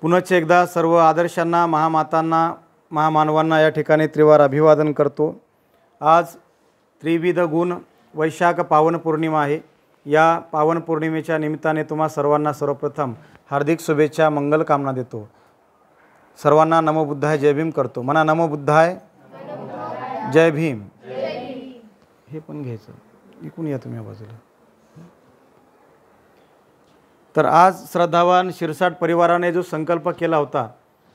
पुनश्च एकदा सर्व आदर्शांना, महामातांना, महामानवांना या ठिकाणी त्रिवार अभिवादन करतो। आज त्रिविध गुण वैशाख पावन पौर्णिमा आहे। या पावन पौर्णिमेच्या निमित्ताने तुम्हा सर्वांना सर्वप्रथम हार्दिक शुभेच्छा, मंगल कामना देतो। सर्वांना नमो बुद्धाय जय भीम करतो। म्हणा नमो बुद्धाय जय भीम। हे पण घ्यायचं, इकून या तुम्ही बाजूला। तर आज श्रद्धावान शिरसाट परिवाराने जो संकल्प केला होता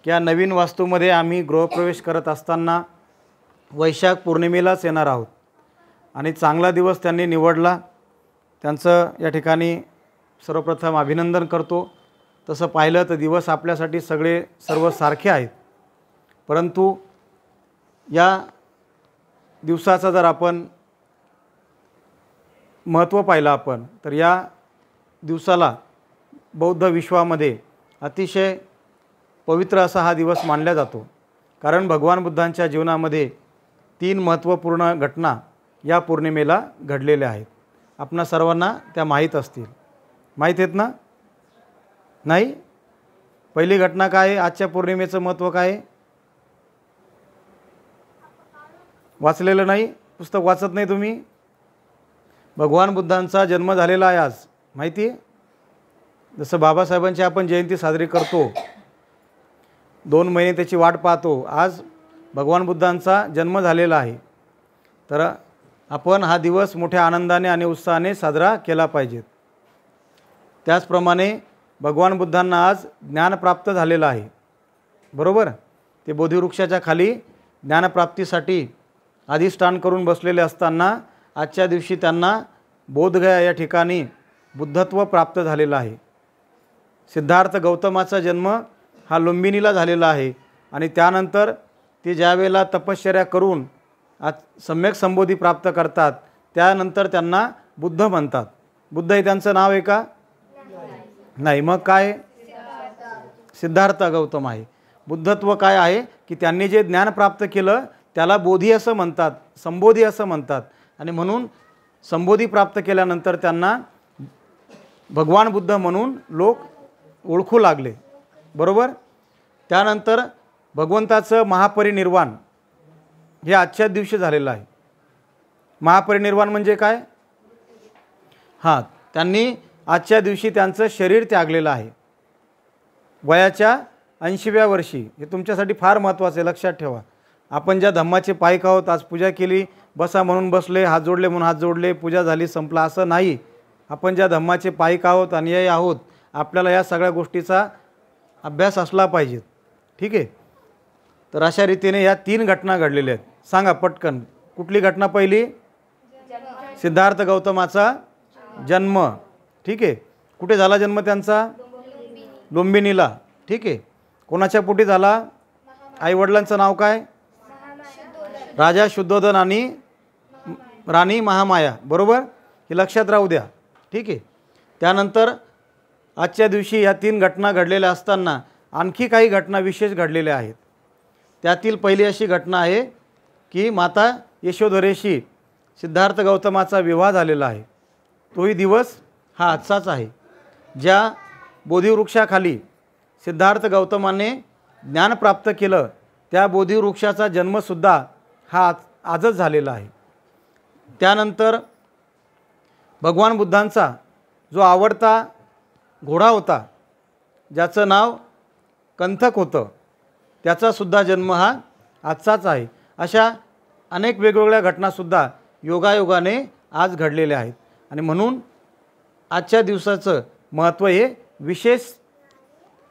की या नवीन वास्तूमध्ये आम्ही गृहप्रवेश करत असताना वैशाख पौर्णिमेलाच येणार आहोत आणि चांगला दिवस त्यांनी निवडला, त्यांचं या ठिकाणी सर्वप्रथम अभिनंदन करतो। तसं पाहिलं तर दिवस आपल्यासाठी सर्व सारखे आहेत, परंतु या दिवसाचं जर आपण महत्त्व पाहिलं आपण तर या दिवसाला बौद्ध विश्वामध्ये अतिशय पवित्र असा हा दिवस मानला जातो। कारण भगवान बुद्धांच्या जीवनामध्ये 3 महत्त्वपूर्ण घटना या पौर्णिमेला घडलेल्या आहेत। आपणा सर्वांना त्या माहीत असतील, माहीत आहेत ना? नाही? पहिली घटना काय आहे? आजच्या पौर्णिमेचं महत्त्व काय आहे? वाचलेलं नाही? पुस्तक वाचत नाही तुम्ही? भगवान बुद्धांचा जन्म झालेला आहे आज, माहिती आहे? जसं बाबासाहेबांची आपण जयंती साजरी करतो, 2 महिने त्याची वाट पाहतो, आज भगवान बुद्धांचा जन्म झालेला आहे। तर आपण हा दिवस मोठ्या आनंदाने आणि उत्साहाने साजरा केला पाहिजे। त्याचप्रमाणे भगवान बुद्धांना आज ज्ञान प्राप्त झालेलं आहे, बरोबर? ते बोधिवृक्षाच्या खाली ज्ञानप्राप्तीसाठी अधिष्ठान करून बसलेले असताना आजच्या दिवशी त्यांना बोधगया या ठिकाणी बुद्धत्व प्राप्त झालेलं आहे। सिद्धार्थ गौतमाचा जन्म हा लुंबिनीला झालेला आहे आणि त्यानंतर ते ज्यावेळेला तपश्चर्या करून आज सम्यक संबोधी प्राप्त करतात त्यानंतर त्यांना बुद्ध म्हणतात। बुद्ध हे त्यांचं नाव आहे का? नाही, मग काय? सिद्धार्थ गौतम आहे। बुद्धत्व काय आहे की त्यांनी जे ज्ञान प्राप्त केलं त्याला बोधी असं म्हणतात, संबोधी असं म्हणतात आणि म्हणून संबोधी प्राप्त केल्यानंतर त्यांना भगवान बुद्ध म्हणून लोक ओळखू लागले, बरोबर? त्यानंतर भगवंताचं महापरिनिर्वाण हे आजच्या दिवशी झालेलं आहे। महापरिनिर्वाण म्हणजे काय? हां, त्यांनी आजच्या दिवशी त्यांचं शरीर त्यागलेलं आहे वयाच्या 80व्या वर्षी। हे तुमच्यासाठी फार महत्त्वाचं आहे, लक्षात ठेवा। आपण ज्या धम्माचे पायिक आहोत, आज पूजा केली, बसा म्हणून बसले, हात जोडले म्हणून हात जोडले, पूजा झाली, संपला, असं नाही। आपण ज्या धम्माचे पायिक आहोत, अनुयायी आहोत, आपल्याला या सगळ्या गोष्टीचा अभ्यास असला पाहिजे, ठीक आहे? तर अशा रीतीने या 3 घटना घडलेल्या आहेत। सांगा पटकन, कुठली घटना पहिली? सिद्धार्थ गौतमाचा जन्म, ठीक आहे। कुठे झाला जन्म त्यांचा? लुंबिनीला, ठीक आहे। कोणाच्या पोटी झाला? आईवडिलांचं नाव काय? राजा शुद्धोधन आणि राणी महामाया, बरोबर? हे लक्षात राहू द्या, ठीक आहे। त्यानंतर आजच्या दिवशी या 3 घटना घडलेल्या असताना आणखी काही घटना विशेष घडलेल्या आहेत। त्यातील पहिली अशी घटना आहे की माता यशोधरेशी सिद्धार्थ गौतमाचा विवाह झालेला आहे। तोही दिवस हा आजचाच आहे। ज्या बोधिवृक्षाखाली सिद्धार्थ गौतमाने ज्ञान प्राप्त केलं त्या बोधिवृक्षाचा जन्मसुद्धा हा आजच झालेला आहे। त्यानंतर भगवान बुद्धांचा जो आवडता घोडा होता, ज्याचं नाव कंथक होतं, त्याचासुद्धा जन्म हा आजचाच आहे। अशा अनेक वेगवेगळ्या घटनासुद्धा योगायोगाने आज घडलेल्या आहेत आणि म्हणून आजच्या दिवसाचं महत्त्व हे विशेष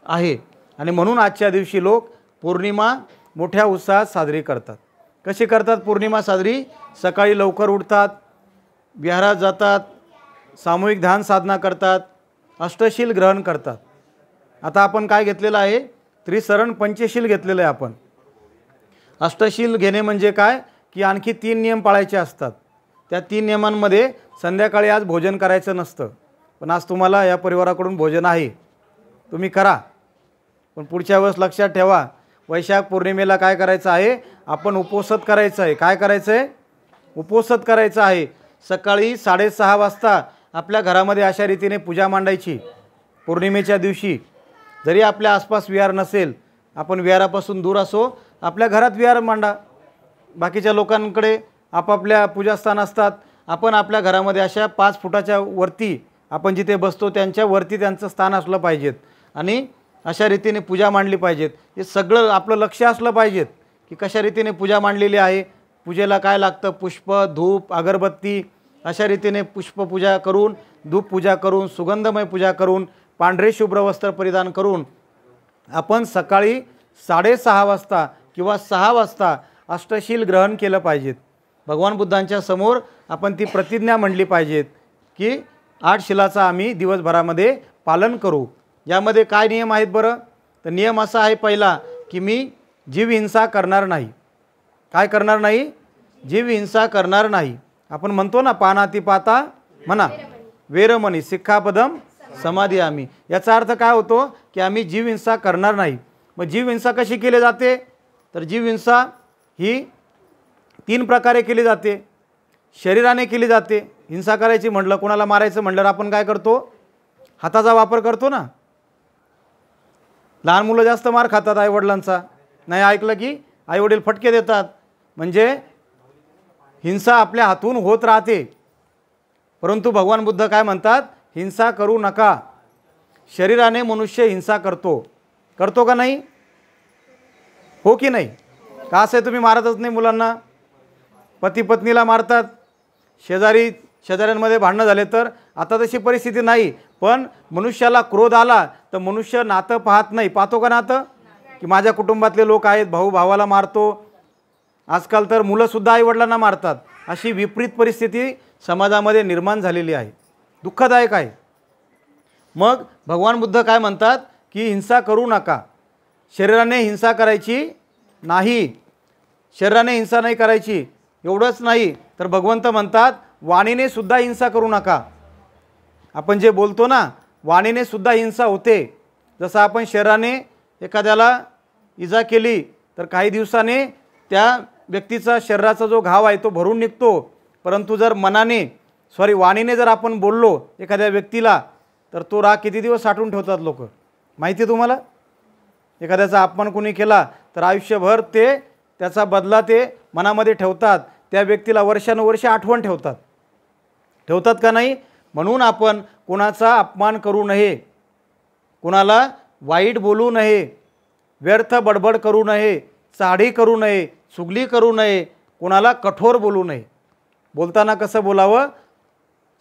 आहे आणि म्हणून आजच्या दिवशी लोक पौर्णिमा मोठ्या उत्साहात साजरी करतात। कशी करतात पौर्णिमा साजरी? सकाळी लवकर उठतात, विहारात जातात, सामूहिक ध्यान साधना करतात, अष्टशील ग्रहण करतात। आता आपण काय घेतलेलं आहे? त्रिसरण पंचशील घेतलेलं आहे आपण। अष्टशील घेणे म्हणजे काय की आणखी 3 नियम पाळायचे असतात। त्या 3 नियमांमध्ये संध्याकाळी आज भोजन करायचं नसतं, पण आज तुम्हाला या परिवाराकडून भोजन आहे, तुम्ही करा। पण पुढच्या वेळेस लक्षात ठेवा, वैशाख पौर्णिमेला काय करायचं आहे? आपण उपोषित करायचं आहे। काय करायचं आहे? उपोषित करायचं आहे। सकाळी 6:30 वाजता आपल्या घरामध्ये अशा रीतीने पूजा मांडायची पौर्णिमेच्या दिवशी। जरी आपल्या आसपास विहार नसेल, आपण विहारापासून दूर असो, आपल्या घरात विहार मांडा. बाकीच्या लोकांकडे आपापल्या पूजास्थान असतात, आपण आपल्या घरामध्ये अशा 5 फुटाच्या वरती आपण जिथे बसतो त्यांच्या वरती त्यांचं स्थान असलं पाहिजेत आणि अशा रीतीने पूजा मांडली पाहिजेत. हे सगळं आपलं लक्ष असलं पाहिजेत की कशा रीतीने पूजा मांडलेली आहे, पूजेला काय लागतं, पुष्प, धूप, अगरबत्ती, अशा रीतीने पुष्पपूजा करून, धूप पूजा करून, सुगंधमय पूजा करून, पांढरे शुभ्र वस्त्र परिधान करून आपण सकाळी 6:30 वाजता किंवा 6 वाजता अष्टशील ग्रहण केलं पाहिजेत. भगवान बुद्धांच्या समोर आपण ती प्रतिज्ञा म्हणली पाहिजेत की 8 शिलाचं आम्ही दिवसभरामध्ये पालन करू. यामध्ये काय नियम आहेत बरं? तर नियम असा आहे पहिला की मी जीव हिंसा करणार नाही. काय करणार नाही? जीव हिंसा करणार नाही. आपण म्हणतो ना, पानातिपाता म्हणा वेरमणी सिक्खापदम समादियामी. याचा अर्थ काय होतो की आम्ही जीव हिंसा करणार नाही. मग जीव हिंसा कशी केली जाते? तर जीव हिंसा ही 3 प्रकारे केली जाते. शरीराने केली जाते. हिंसा करायची म्हटलं, कोणाला मारायचं म्हटल्यावर आपण काय करतो? हाताचा वापर करतो ना. लहान मुलं जास्त मार खातात आईवडिलांचा, नाही ऐकलं की आईवडील फटके देतात. म्हणजे हिंसा आपल्या हातून होत राहते. परंतु भगवान बुद्ध काय म्हणतात? हिंसा करू नका. शरीराने मनुष्य हिंसा करतो. करतो का नाही? हो की नाही? का असं तुम्ही मारतच नाही मुलांना? पती पत्नीला मारतात. शेजाऱ्यांमध्ये भांडणं झाले तर आता तशी परिस्थिती नाही, पण मनुष्याला क्रोध आला तर मनुष्य नातं पाहत नाही. पाहतो का नातं? की माझ्या कुटुंबातले लोक आहेत, भाऊ भावाला मारतो. आजकाल तर मुलंसुद्धा आईवडिलांना मारतात. अशी विपरीत परिस्थिती समाजामध्ये निर्माण झालेली आहे. दुःखदायक आहे. मग भगवान बुद्ध काय म्हणतात की हिंसा करू नका. शरीराने हिंसा करायची नाही. शरीराने हिंसा नाही करायची. एवढंच नाही तर भगवंत म्हणतात वाणीने सुद्धा हिंसा करू नका. आपण जे बोलतो ना, वाणीने सुद्धा हिंसा होते. जसं आपण शरीराने एखाद्याला इजा केली तर काही दिवसाने त्या व्यक्तीचा शरीराचा जो घाव आहे तो भरून निघतो. परंतु जर वाणीने जर आपण बोललो एखाद्या व्यक्तीला तर तो राग किती दिवस साठवून ठेवतात लोक, माहिती आहे तुम्हाला? एखाद्याचा अपमान कोणी केला तर आयुष्यभर त्याचा बदला ते मनामध्ये ठेवतात. त्या व्यक्तीला वर्षानुवर्षे आठवण ठेवतात का नाही? म्हणून आपण कोणाचा अपमान करू नये, कोणाला वाईट बोलू नये, व्यर्थ बडबड करू नये, चाडी करू नये, चुगली करू नये, कोणाला कठोर बोलू नये. बोलताना कसं बोलावं?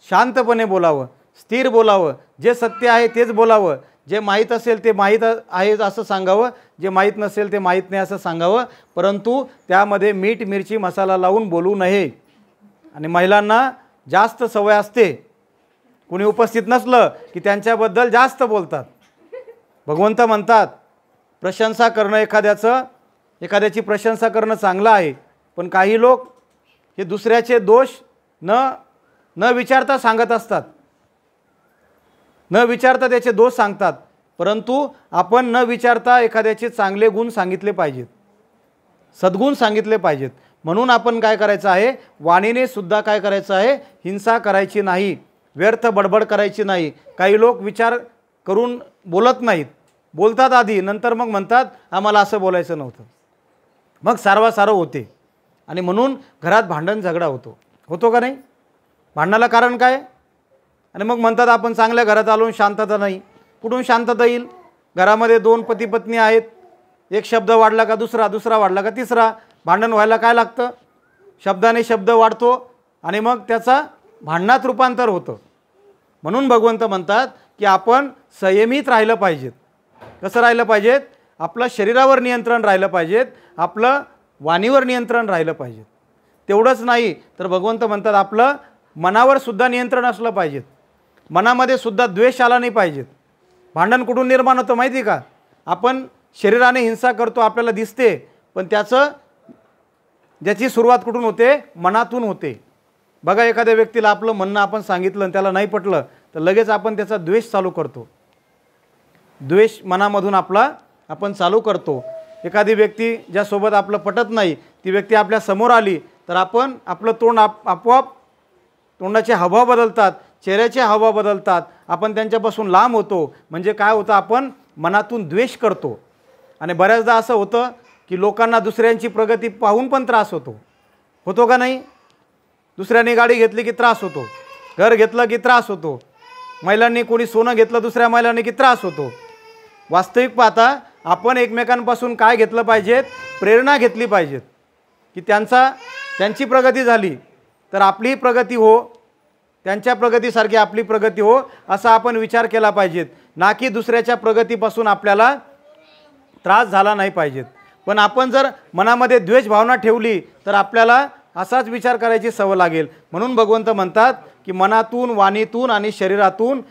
शांतपणे बोलावं, स्थिर बोलावं, जे सत्य आहे तेच बोलावं, जे माहीत असेल ते माहीत आहे असं सांगावं, जे माहीत नसेल ते माहीत नाही असं सांगावं. परंतु त्यामध्ये मीठ मिरची मसाला लावून बोलू नये. आणि महिलांना जास्त सवय असते, कोणी उपस्थित नसलं की त्यांच्याबद्दल जास्त बोलतात. भगवंत म्हणतात प्रशंसा करणं एखाद्याची प्रशंसा करणं चांगलं आहे, पण काही लोक हे दुसऱ्याचे दोष न विचारता सांगत असतात, न विचारता त्याचे दोष सांगतात. परंतु आपण न विचारता एखाद्याचे चांगले गुण सांगितले पाहिजेत, सद्गुण सांगितले पाहिजेत. म्हणून आपण काय करायचं आहे? वाणीने सुद्धा काय करायचं आहे? हिंसा करायची नाही, व्यर्थ बडबड करायची नाही. काही लोक विचार करून बोलत नाहीत, बोलतात आधी, नंतर मग म्हणतात आम्हाला असं बोलायचं नव्हतं. मग सारवासारव होते आणि म्हणून घरात भांडण झगडा होतो का नाही? भांडणाला कारण काय? आणि मग म्हणतात आपण चांगल्या घरात आलो, शांतता नाही. कुठून शांतता येईल? घरामध्ये 2 पती पत्नी आहेत, एक शब्द वाढला का दुसरा वाढला का तिसरा, भांडण व्हायला काय लागतं? शब्दाने शब्द वाढतो आणि मग त्याचा भांडणात रूपांतर होतं. म्हणून भगवंत म्हणतात की आपण संयमित राहिलं पाहिजेत. कसं राहिलं पाहिजेत? आपलं शरीरावर नियंत्रण राहिलं पाहिजेत, आपलं वाणीवर नियंत्रण राहिलं पाहिजे. तेवढंच नाही तर भगवंत म्हणतात आपलं मनावर सुद्धा नियंत्रण असलं पाहिजे. मनामध्ये सुद्धा द्वेष आला नाही पाहिजेत. भांडण कुठून निर्माण होतं माहिती का? आपण शरीराने हिंसा करतो, आपल्याला दिसते, पण ज्याची सुरुवात कुठून होते? मनातून होते. बघा, एखाद्या व्यक्तीला आपलं म्हणणं आपण सांगितलं आणि त्याला नाही पटलं तर लगेच आपण त्याचा द्वेष चालू करतो. द्वेष मनामधून आपण चालू करतो. एखादी व्यक्ती ज्यासोबत आपलं पटत नाही ती व्यक्ती आपल्या समोर आली तर आपलं तोंड आपोआप, तोंडाचे हावभाव बदलतात, चेहऱ्याचे हावभाव बदलतात, आपण त्यांच्यापासून लांब होतो. म्हणजे काय होतं? आपण मनातून द्वेष करतो. आणि बऱ्याचदा असं होतं की लोकांना दुसऱ्यांची प्रगती पाहून पण त्रास होतो का नाही? दुसऱ्याने गाडी घेतली की त्रास होतो, घर घेतलं की त्रास होतो, महिलांनी कोणी सोनं घेतलं दुसऱ्या महिलांनी की त्रास होतो. वास्तविक पाहता आपण एकमेकांपासून काय घेतलं पाहिजेत? प्रेरणा घेतली पाहिजेत की त्यांची प्रगती झाली तर आपलीही प्रगती हो, त्यांच्या प्रगतीसारखी आपली प्रगती हो, असा आपण विचार केला पाहिजेत. ना की दुसऱ्याच्या प्रगतीपासून आपल्याला त्रास झाला नाही पाहिजेत. पण आपण जर मनामध्ये द्वेष भावना ठेवली तर आपल्याला असाच विचार करायची सवय लागेल. म्हणून भगवंत म्हणतात की मनातून, वाणीतून आणि शरीरातून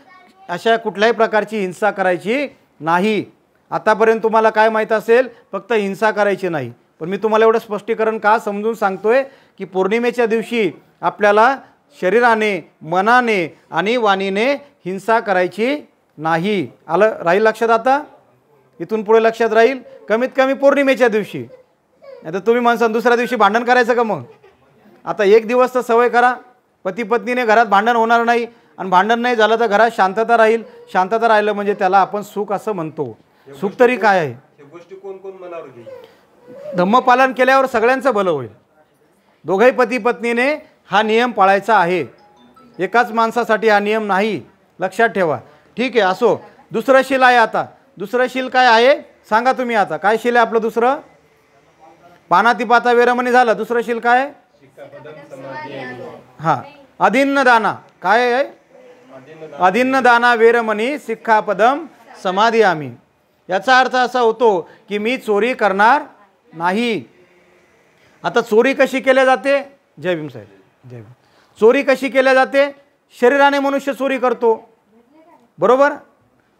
अशा कुठल्याही प्रकारची हिंसा करायची नाही. आतापर्यंत तुम्हाला काय माहीत असेल? फक्त हिंसा करायची नाही. पण मी तुम्हाला एवढं स्पष्टीकरण का समजून सांगतोय की पौर्णिमेच्या दिवशी आपल्याला शरीराने, मनाने आणि वाणीने हिंसा करायची नाही. राहील लक्षात? आता इथून पुढे लक्षात राहील, कमीत कमी पौर्णिमेच्या दिवशी. नाही तर तुम्ही म्हणसान दुसऱ्या दिवशी भांडण करायचं का? मग आता एक दिवस तर सवय करा, पती पत्नीने घरात भांडण होणार नाही, आणि भांडण नाही झालं तर घरात शांतता राहील. शांतता राहिलं म्हणजे त्याला आपण सुख असं म्हणतो. सुख तरी काय आहे? धम्मपालन केल्यावर सगळ्यांचं भलं होईल. दोघंही पती पत्नीने हा नियम पाळायचा आहे, एकाच माणसासाठी हा नियम नाही, लक्षात ठेवा. ठीक आहे, असो. दुसरं शील आहे. आता दुसरं शील काय आहे सांगा तुम्ही? आता काय शील आहे आपलं दुसरं? पानातिपाता वेरमणी झालं. दुसरं शील काय? हा, अदिन्न दाना. काय आहे? अदिन्न दाना वेरमणी सिक्खापदम समादियामी. याचा अर्थ असा होतो की मी चोरी करणार नाही. आता चोरी कशी केली जाते? जय भीम साहेब, जय भीम. चोरी कशी केली जाते? शरीराने मनुष्य चोरी करतो, बरोबर.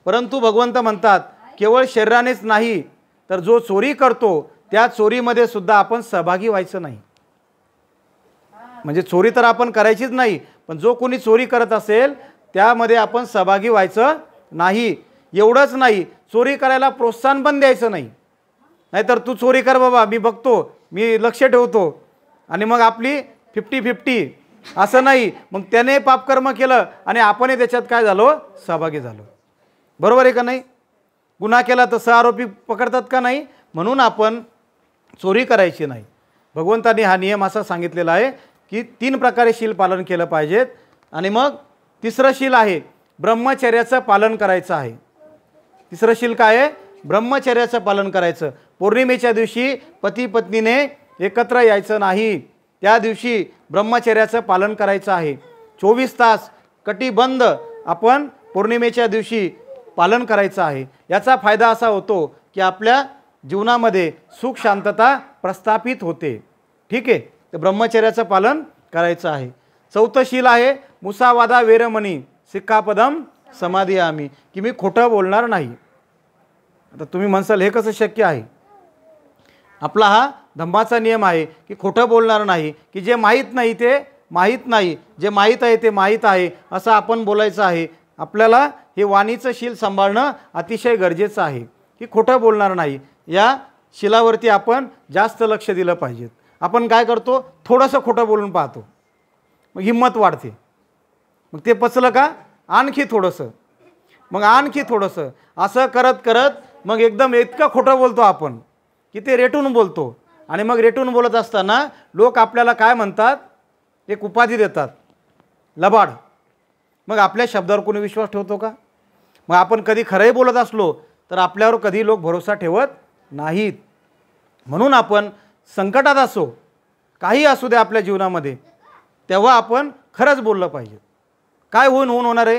परंतु भगवंत म्हणतात केवळ शरीरानेच नाही तर जो चोरी करतो त्या चोरीमध्ये सुद्धा आपण सहभागी व्हायचं नाही. म्हणजे चोरी तर आपण करायचीच नाही, पण जो कोणी चोरी करत असेल त्यामध्ये आपण सहभागी व्हायचं नाही. एवढंच नाही, चोरी करायला प्रोत्साहन पण द्यायचं नाही. नाहीतर तू चोरी कर बाबा, मी बघतो, मी लक्ष ठेवतो, आणि मग आपली 50-50 असं नाही. मग त्याने पापकर्म केलं आणि आपणही त्याच्यात काय झालो? सहभागी झालो. बरोबर आहे का नाही? गुन्हा केला तर सहआरोपी पकडतात का नाही? म्हणून आपण चोरी करायची नाही. भगवंतांनी हा नियम असा सांगितलेला आहे की 3 प्रकारे शील पालन केलं पाहिजेत. आणि मग तिसरं शील आहे ब्रह्मचर्याचं पालन करायचं आहे. तिसरं शील काय आहे? ब्रह्मचर्याचं पालन करायचं. पौर्णिमेच्या दिवशी पती पत्नीने एकत्र यायचं नाही. त्या दिवशी ब्रह्मचर्याचं पालन करायचं आहे. 24 तास कटिबंध आपण पौर्णिमेच्या दिवशी पालन करायचं आहे. याचा फायदा असा होतो की आपल्या जीवनामध्ये सुख शांतता प्रस्थापित होते. ठीक आहे, तर ब्रह्मचर्याचं पालन करायचं आहे. चौथं शील आहे मुसावादा वेरमणी सिक्खापदम समादियामी, की मी खोटं बोलणार नाही. आता तुम्ही म्हणसाल हे कसं शक्य आहे? आपला हा धम्माचा नियम आहे की खोटं बोलणार नाही, की जे माहीत नाही ते माहीत नाही, जे माहीत आहे ते माहीत आहे असं आपण बोलायचं आहे. आपल्याला हे वाणीचं शील सांभाळणं अतिशय गरजेचं आहे की खोटं बोलणार नाही. या शीलावरती आपण जास्त लक्ष दिलं पाहिजे. आपण काय करतो? थोडंसं खोटं बोलून पाहतो, मग हिंमत वाढते. मग ते पचलं का? आणखी थोडंसं, मग आणखी थोडंसं, असं करत करत मग एकदम इतकं खोटं बोलतो आपण की ते रेटून बोलतो. आणि मग रेटून बोलत असताना लोक आपल्याला काय म्हणतात? एक उपाधी देतात, लबाड. मग आपल्या शब्दावर कोणी विश्वास ठेवतो का? मग आपण कधी खरंही बोलत असलो तर आपल्यावर कधी लोक भरोसा ठेवत नाहीत. म्हणून आपण संकटात असो, काही असू दे आपल्या जीवनामध्ये, तेव्हा आपण खरंच बोललं पाहिजे. काय होणार आहे?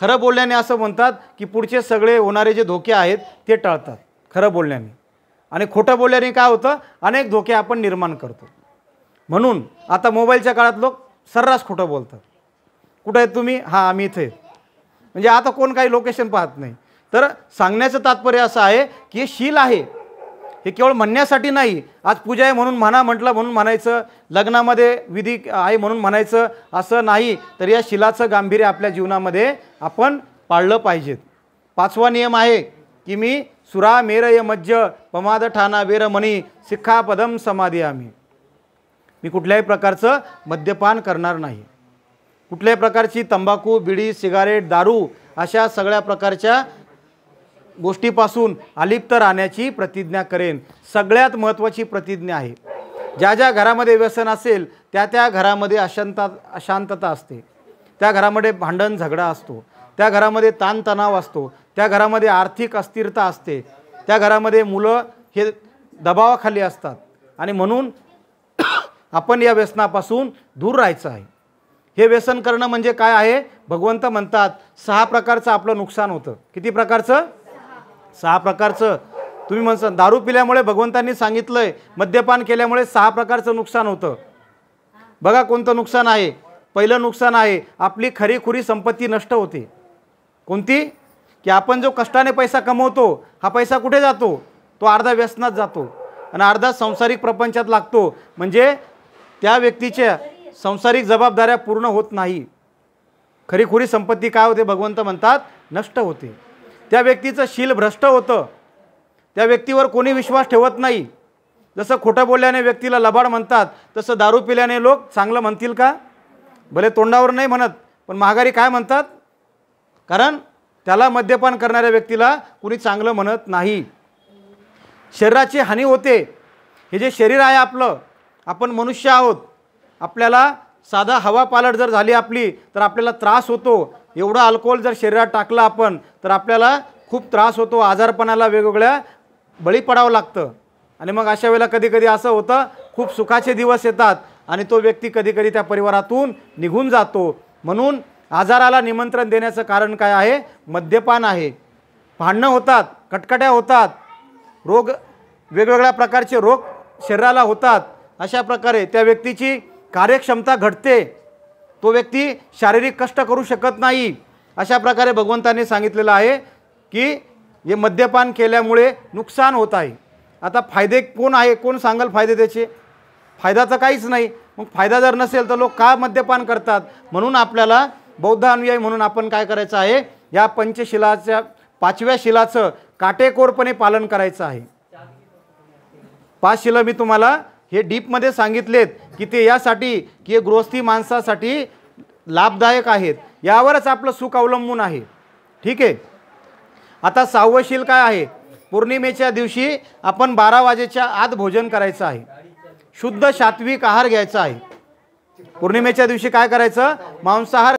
खरं बोलल्याने असं म्हणतात की पुढचे सगळे होणारे जे धोके आहेत ते टळतात खरं बोलल्याने. आणि खोटं बोलल्याने काय होतं? अनेक धोके आपण निर्माण करतो. म्हणून आता मोबाईलच्या काळात लोक सर्रास खोटं बोलतात. कुठं आहेत तुम्ही? हां, आम्ही इथे. म्हणजे आता कोण काही लोकेशन पाहत नाही. तर सांगण्याचं तात्पर्य असं आहे की हे शील आहे, हे केवळ म्हणण्यासाठी नाही. आज पूजा आहे म्हणून म्हटलं म्हणून म्हणायचं, लग्नामध्ये विधी आहे म्हणून म्हणायचं असं नाही. तर या शीलाचं गांभीर्य आपल्या जीवनामध्ये आपण पाळलं पाहिजेत. 5वा नियम आहे की मी सुरा मेरय मज्ज पमाद ठाणा वेरमणी सिक्खापदम समादियामी. मी कुठल्याही प्रकारचं मद्यपान करणार नाही. कुठल्याही प्रकारची तंबाखू, बिडी, सिगारेट, दारू अशा सगळ्या प्रकारच्या गोष्टीपासून अलिप्त राहण्याची प्रतिज्ञा करेन. सगळ्यात महत्त्वाची प्रतिज्ञा आहे. ज्या ज्या घरामध्ये व्यसन असेल त्या त्या घरामध्ये अशांतता असते, त्या घरामध्ये भांडण झगडा असतो, त्या घरामध्ये ताणतणाव असतो, त्या घरामध्ये आर्थिक अस्थिरता असते, त्या घरामध्ये मुलं हे दबावाखाली असतात. आणि म्हणून आपण या व्यसनापासून दूर राहायचं आहे. हे व्यसन करणं म्हणजे काय आहे? भगवंत म्हणतात 6 प्रकारचं आपलं नुकसान होतं. किती प्रकारचं? 6 प्रकारचं. तुम्ही म्हणता दारू पिल्यामुळे भगवंतांनी सांगितलंय मद्यपान केल्यामुळे 6 प्रकारचं नुकसान होतं. बघा कोणतं नुकसान आहे. पहिलं नुकसान आहे आपली खरीखुरी संपत्ती नष्ट होते. कोणती? की आपण जो कष्टाने पैसा कमवतो हा पैसा कुठे जातो? तो अर्धा व्यसनात जातो आणि अर्धा सांसारिक प्रपंचात लागतो. म्हणजे त्या व्यक्तीच्या सांसारिक जबाबदाऱ्या पूर्ण होत नाही. खरीखुरी संपत्ती काय होते? भगवंत म्हणतात नष्ट होते. त्या व्यक्तीचं शील भ्रष्ट होतं. त्या व्यक्तीवर कोणी विश्वास ठेवत नाही. जसं खोटं बोलल्याने व्यक्तीला लबाड म्हणतात तसं दारू पिल्याने लोक चांगलं म्हणतील का? भले तोंडावर नाही म्हणत पण महागारी काय म्हणतात? कारण त्याला मद्यपान करणाऱ्या व्यक्तीला कुणी चांगलं म्हणत नाही. शरीराची हानी होते. हे जे शरीर आहे आपलं, आपण मनुष्य आहोत. आपल्याला साधा हवा पालट जर झाली आपली तर आपल्याला त्रास होतो. एवढं अल्कोहोल जर शरीरात टाकलं आपण तर आपल्याला खूप त्रास होतो. आजारपणाला वेगवेगळ्या बळी पडावं लागतं. आणि मग अशा वेळेला कधी कधी असं होतं खूप सुखाचे दिवस येतात आणि तो व्यक्ती कधी कधी त्या परिवारातून निघून जातो. म्हणून आजाराला निमंत्रण देण्याचं कारण काय आहे? मद्यपान आहे. भांडणं होतात, कटकट्या होतात, रोग वेगवेगळ्या प्रकारचे रोग शरीराला होतात. अशा प्रकारे त्या व्यक्तीची कार्यक्षमता घटते. तो व्यक्ती शारीरिक कष्ट करू शकत नाही. अशा प्रकारे भगवंतांनी सांगितलेलं आहे की हे मद्यपान केल्यामुळे नुकसान होत आहे. आता फायदे कोण आहे? कोण सांगेल फायदे त्याचे? फायदा तर काहीच नाही. मग फायदा जर नसेल तर लोक का मद्यपान करतात? म्हणून आपल्याला बौद्ध अनुयायी म्हणून आपण काय करायचं आहे? या पंचशिलाच्या 5व्या शिलाचं काटेकोरपणे पालन करायचं आहे. 5 शिला मी तुम्हाला हे डीपमध्ये सांगितलेत की ते यासाठी की हे गृहस्थी माणसासाठी लाभदायक आहेत. यावरच आपलं सुख अवलंबून आहे. ठीक आहे. आता 6वं शील काय आहे? पौर्णिमेच्या दिवशी आपण 12 वाजेच्या आत भोजन करायचं आहे. शुद्ध सात्विक आहार घ्यायचा आहे. पौर्णिमेच्या दिवशी काय करायचं? मांसाहार